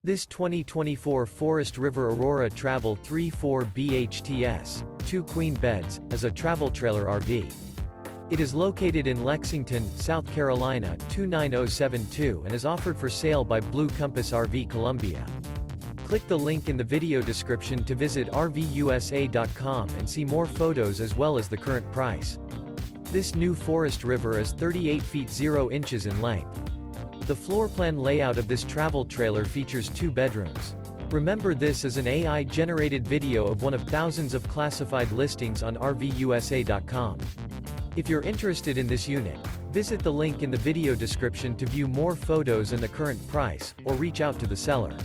This 2024 Forest River Aurora Travel 3/4 BHTS, 2 queen beds, is a travel trailer RV. It is located in Lexington, South Carolina, 29072 and is offered for sale by Blue Compass RV Columbia. Click the link in the video description to visit RVUSA.com and see more photos as well as the current price. This new Forest River is 38 feet 0 inches in length. The floor plan layout of this travel trailer features 2 bedrooms. Remember, this is an AI-generated video of one of thousands of classified listings on RVUSA.com. If you're interested in this unit, visit the link in the video description to view more photos and the current price, or reach out to the seller.